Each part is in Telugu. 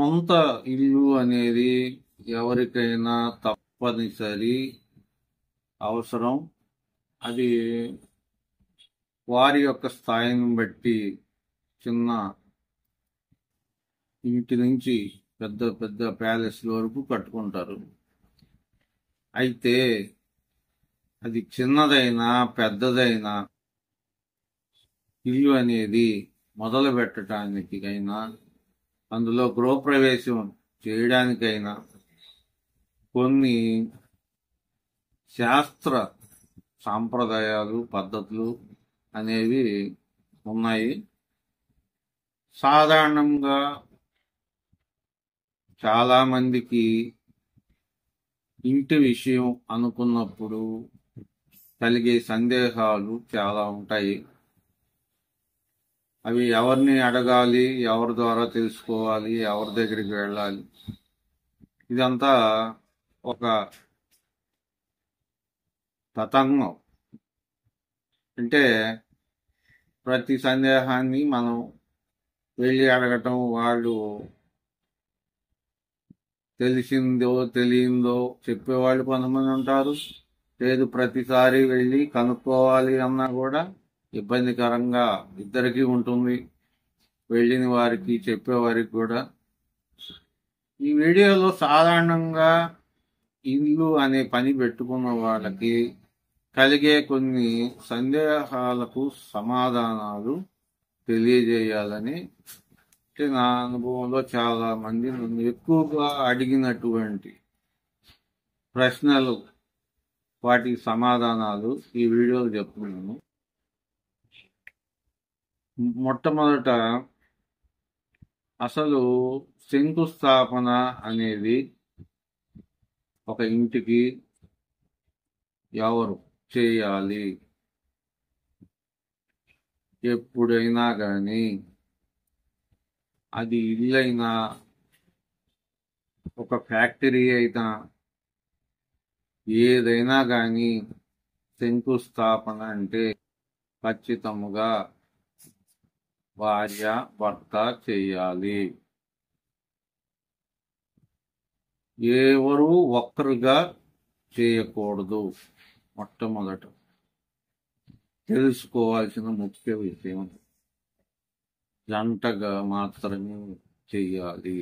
సొంత ఇల్లు అనేది ఎవరికైనా తప్పనిసరి అవసరం. అది వారి యొక్క స్థాయిని బట్టి చిన్న ఇంటి నుంచి పెద్ద పెద్ద ప్యాలెస్ వరకు కట్టుకుంటారు. అయితే అది చిన్నదైనా పెద్దదైనా ఇల్లు అనేది మొదలు పెట్టడానికైనా అందులో గృహప్రవేశం చేయడానికైనా కొన్ని శాస్త్ర సాంప్రదాయాలు పద్ధతులు అనేవి ఉన్నాయి. సాధారణంగా చాలామందికి ఇంటి విషయం అనుకున్నప్పుడు కలిగే సందేహాలు చాలా ఉంటాయి. అవి ఎవరిని అడగాలి, ఎవరి ద్వారా తెలుసుకోవాలి, ఎవరి దగ్గరికి వెళ్ళాలి, ఇదంతా ఒక తతంగం. అంటే ప్రతి సందేహాన్ని మనం వెళ్ళి అడగటం, వాళ్ళు తెలిసిందో తెలియందో చెప్పేవాళ్ళు కొంతమంది ఉంటారు. లేదు ప్రతిసారి వెళ్ళి కనుక్కోవాలి అన్నా కూడా ఇబ్బందికరంగా ఇద్దరికీ ఉంటుంది, వెళ్ళిన వారికి చెప్పేవారికి కూడా. ఈ వీడియోలో సాధారణంగా ఇల్లు అనే పని పెట్టుకున్న వాళ్ళకి కలిగే కొన్ని సందేహాలకు సమాధానాలు తెలియజేయాలని నా అనుభవంలో చాలా మంది నన్ను ఎక్కువగా అడిగినటువంటి ప్రశ్నలు, వాటి సమాధానాలు ఈ వీడియోలో చెప్తున్నాను. మొట్టమొదట అసలు శంకుస్థాపన అనేది ఒక ఇంటికి ఎవరు చేయాలి? ఎప్పుడైనా కానీ అది ఇల్లైనా ఒక ఫ్యాక్టరీ అయినా ఏదైనా కానీ శంకుస్థాపన అంటే ఖచ్చితంగా భార్య భర్త చేయాలి. ఎవరు ఒక్కరుగా చేయకూడదు. మొట్టమొదట తెలుసుకోవాల్సిన ముఖ్య విషయం, జంటగా మాత్రమే చెయ్యాలి.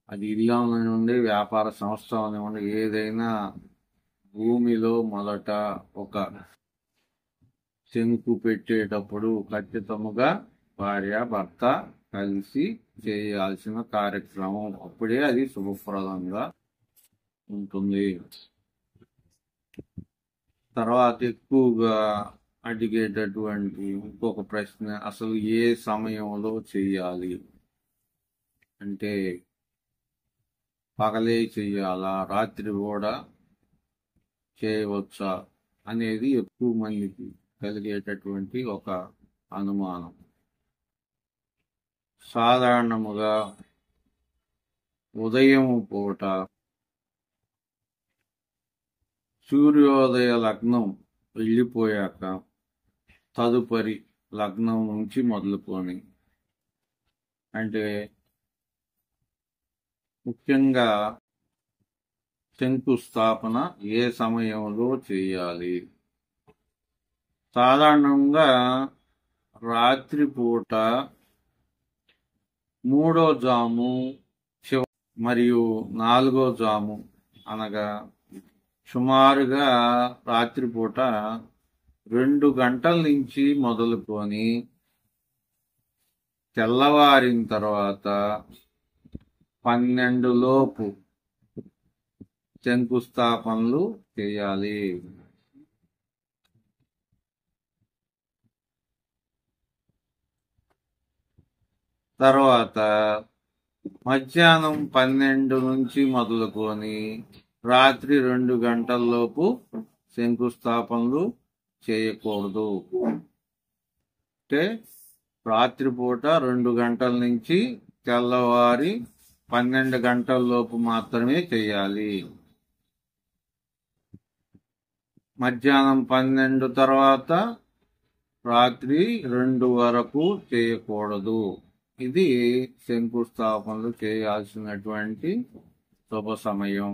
అది ఇల్లు అవనివ్వండి, వ్యాపార సంస్థ అవనివ్వండి, ఏదైనా భూమిలో మొదట ఒక శంకు పెట్టేటప్పుడు ఖచ్చితంగా భార్య భర్త కలిసి చేయాల్సిన కార్యక్రమం. అప్పుడే అది శుభప్రదంగా ఉంటుంది. తర్వాత ఎక్కువగా అడిగేటటువంటి ఇంకొక ప్రశ్న, అసలు ఏ సమయంలో చెయ్యాలి? అంటే పగలే చెయ్యాలా, రాత్రి కూడా చేయవచ్చా అనేది ఎక్కువ మందికి కలిగేటటువంటి ఒక అనుమానం. సాధారణముగా ఉదయం పూట సూర్యోదయ లగ్నం వెళ్ళిపోయాక తదుపరి లగ్నం నుంచి మొదలుకొని, అంటే ముఖ్యంగా శంకుస్థాపన ఏ సమయంలో చేయాలి? సాధారణంగా రాత్రిపూట 3వ జాము మరియు 4వ జాము, అనగా సుమారుగా రాత్రిపూట 2 గంటల నుంచి మొదలుకొని తెల్లవారిన తర్వాత 12 లోపు శంకుస్థాపనలు చేయాలి. తర్వాత మధ్యాహ్నం 12 నుంచి మొదలుకొని రాత్రి 2 గంటల్లోపు శంకుస్థాపనలు చేయకూడదు. అంటే రాత్రిపూట 2 గంటల నుంచి తెల్లవారి 12 గంటల్లోపు మాత్రమే చేయాలి. మధ్యాహ్నం 12 తర్వాత రాత్రి 2 వరకు చేయకూడదు. ఇది శంకుస్థాపనలు చేయాల్సినటువంటి శుభ సమయం.